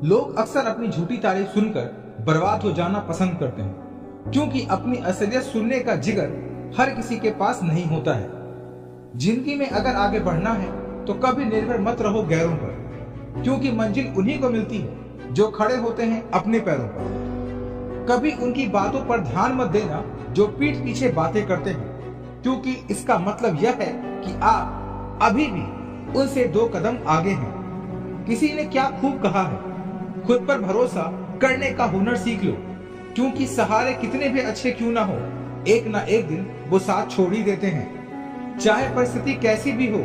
लोग अक्सर अपनी झूठी तारीफ सुनकर बर्बाद हो जाना पसंद करते हैं, क्योंकि अपनी असलियत सुनने का जिगर हर किसी के पास नहीं होता है। जिंदगी में अगर आगे बढ़ना है तो कभी निर्भर मत रहो गैरों पर, क्योंकि मंजिल उन्हीं को मिलती है जो खड़े होते हैं अपने पैरों पर। कभी उनकी बातों पर ध्यान मत देना जो पीठ पीछे बातें करते हैं, क्योंकि इसका मतलब यह है कि आप अभी भी उनसे 2 कदम आगे हैं। किसी ने क्या खूब कहा है, खुद पर भरोसा करने का हुनर सीख लो, क्योंकि सहारे कितने भी अच्छे क्यों ना हो, एक ना एक दिन वो साथ छोड़ ही देते हैं। चाहे परिस्थिति कैसी भी हो,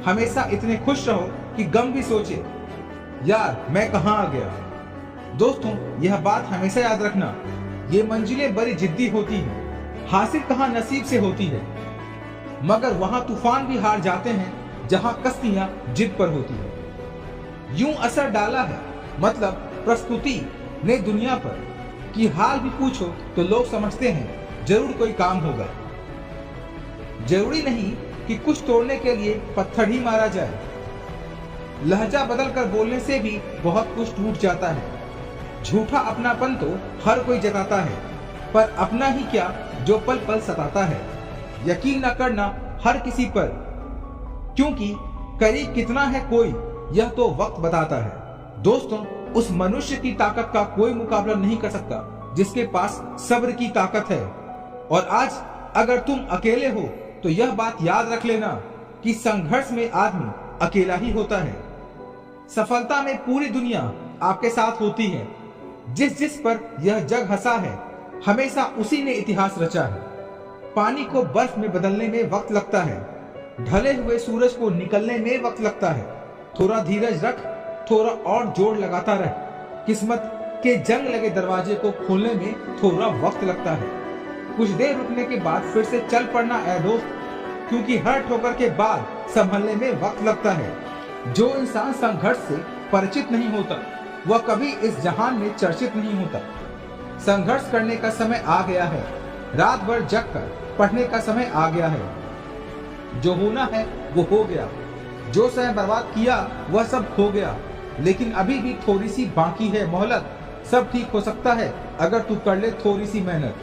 हमेशा इतने खुश रहो कि गम भी सोचे, यार मैं कहाँ आ गया। दोस्तों, यह बात हमेशा याद रखना, ये मंजिलें बड़ी जिद्दी होती हैं, हासिल कहाँ नसीब से होती है, मगर वहां तूफान भी हार जाते हैं जहां कश्तियां जिद पर होती है। यूं असर डाला है मतलब प्रस्तुति ने दुनिया पर कि हाल भी पूछो तो लोग समझते हैं जरूर कोई काम होगा। जरूरी नहीं कि कुछ तोड़ने के लिए पत्थर ही मारा जाए, लहजा बदल कर बोलने से भी बहुत कुछ टूट जाता है। झूठा अपनापन तो हर कोई जताता है, पर अपना ही क्या जो पल पल सताता है। यकीन न करना हर किसी पर, क्योंकि करीब कितना है कोई यह तो वक्त बताता है। दोस्तों, उस मनुष्य की ताकत का कोई मुकाबला नहीं कर सकता जिसके पास सब्र की ताकत है। और आज अगर तुम अकेले हो तो यह बात याद रख लेना कि संघर्ष में आदमी अकेला ही होता है। सफलता में पूरी दुनिया आपके साथ होती है। जिस जिस पर यह जग हंसा है, हमेशा उसी ने इतिहास रचा है। पानी को बर्फ में बदलने में वक्त लगता है, ढले हुए सूरज को निकलने में वक्त लगता है। थोड़ा धीरज रख, थोड़ा और जोर लगाता रह। किस्मत के जंग लगे दरवाजे को खोलने में थोड़ा वक्त लगता है। कुछ देर रुकने के बाद फिर से चल पड़ना ऐ दोस्त, क्योंकि हर ठोकर के बाद संभलने में वक्त लगता है। जो इंसान संघर्ष से परिचित नहीं होता वह कभी इस जहान में चर्चित नहीं होता। संघर्ष करने का समय आ गया है, रात भर जग कर पढ़ने का समय आ गया है। जो होना है वो हो गया, जो समय बर्बाद किया वह सब खो गया, लेकिन अभी भी थोड़ी सी बाकी है मोहलत। सब ठीक हो सकता है अगर तू कर ले थोड़ी सी मेहनत।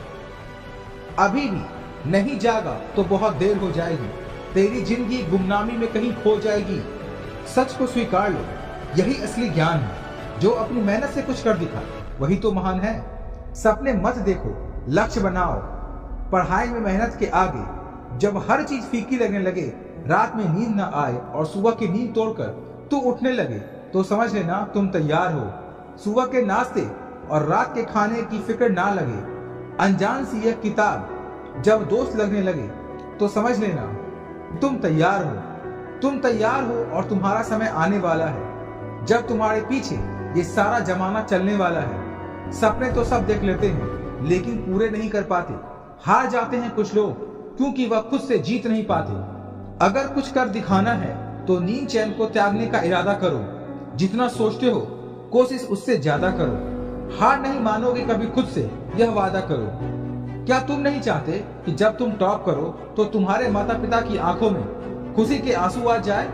अभी भी नहीं जागा तो बहुत देर हो जाएगी, तेरी जिंदगी गुमनामी में कहीं खो जाएगी। सच को स्वीकार लो, यही असली ज्ञान है। जो अपनी मेहनत से कुछ कर दिखा वही तो महान है। सपने मत देखो, लक्ष्य बनाओ। पढ़ाई में मेहनत के आगे जब हर चीज फीकी लगने लगे, रात में नींद न आए और सुबह की नींद तोड़कर तू उठने लगे, तो समझ लेना तुम तैयार हो। सुबह के नाश्ते और रात के खाने की फिक्र ना लगे। अनजान सी यह किताब जब दोस्त लगने लगे, तो समझ लेना तुम तैयार हो। तुम तैयार हो और तुम्हारा समय आने वाला है जब तुम्हारे पीछे ये सारा जमाना चलने वाला है। सपने तो सब देख लेते हैं लेकिन पूरे नहीं कर पाते। हार जाते हैं कुछ लोग क्योंकि वह खुद से जीत नहीं पाते। अगर कुछ कर दिखाना है तो नींद चैन को त्यागने का इरादा करो। जितना सोचते हो कोशिश उससे ज्यादा करो। हार नहीं मानोगे कभी खुद से, यह वादा करो। क्या तुम नहीं चाहते कि जब तुम टॉप करो तो तुम्हारे माता पिता की आंखों में खुशी के आंसू आ जाए?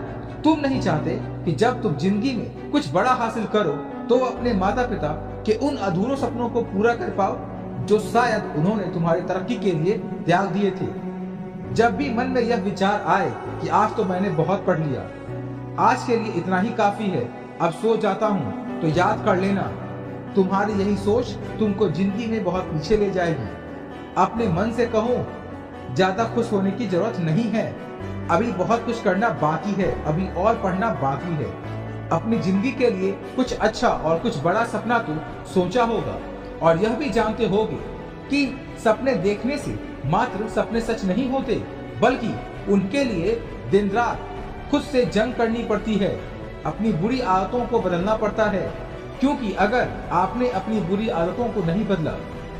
तुम नहीं चाहते कि जब तुम जिंदगी में कुछ बड़ा हासिल करो तो अपने माता पिता के उन अधूरों सपनों को पूरा कर पाओ जो शायद उन्होंने तुम्हारी तरक्की के लिए त्याग दिए थे। जब भी मन में यह विचार आए कि आज तो मैंने बहुत पढ़ लिया, आज के लिए इतना ही काफी है, अब सो जाता हूँ, तो याद कर लेना तुम्हारी यही सोच तुमको जिंदगी में बहुत पीछे ले जाएगी। अपने मन से कहो, ज्यादा खुश होने की जरूरत नहीं है, अभी बहुत कुछ करना बाकी है, अभी और पढ़ना बाकी है। अपनी जिंदगी के लिए कुछ अच्छा और कुछ बड़ा सपना तो सोचा होगा, और यह भी जानते होगे कि सपने देखने से मात्र सपने सच नहीं होते, बल्कि उनके लिए दिन रात खुद से जंग करनी पड़ती है। अपनी बुरी आदतों को बदलना पड़ता है, क्योंकि अगर आपने अपनी बुरी आदतों को नहीं बदला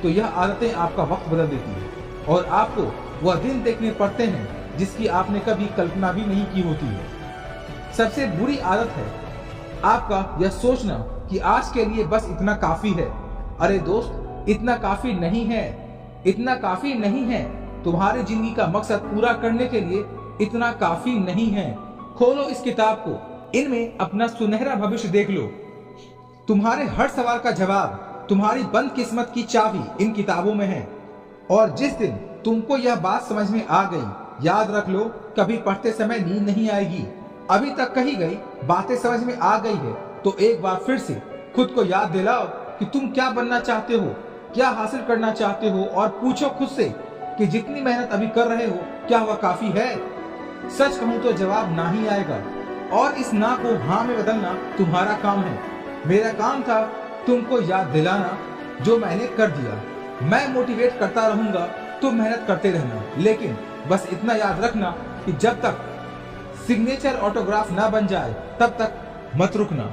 तो यह आदतें आपका वक्त बदल देती है और आपको वह दिन देखने पड़ते हैं जिसकी आपने कभी कल्पना भी नहीं की होती है। सबसे बुरी आदत है आपका यह सोचना कि आज के लिए बस इतना काफी है। अरे दोस्त, इतना काफी नहीं है, इतना काफी नहीं है। तुम्हारी जिंदगी का मकसद पूरा करने के लिए इतना काफी नहीं है। खोलो इस किताब को, इनमें अपना सुनहरा भविष्य देख लो। तुम्हारे हर सवाल का जवाब, तुम्हारी बंद किस्मत की चाबी इन किताबों में है। और जिस दिन तुमको यह बात समझ में आ गई, याद रख लो, कभी पढ़ते समय नींद नहीं आएगी। अभी तक कही गई बातें समझ में आ गई है तो एक बार फिर से खुद को याद दिलाओ कि तुम क्या बनना चाहते हो, क्या हासिल करना चाहते हो, और पूछो खुद से कि जितनी मेहनत अभी कर रहे हो क्या वह काफी है। सच कहूं तो जवाब ना ही आएगा, और इस ना को हाँ में बदलना तुम्हारा काम है। मेरा काम था तुमको याद दिलाना, जो मैंने कर दिया। मैं मोटिवेट करता रहूंगा, तुम मेहनत करते रहना, लेकिन बस इतना याद रखना कि जब तक सिग्नेचर ऑटोग्राफ ना बन जाए तब तक मत रुकना।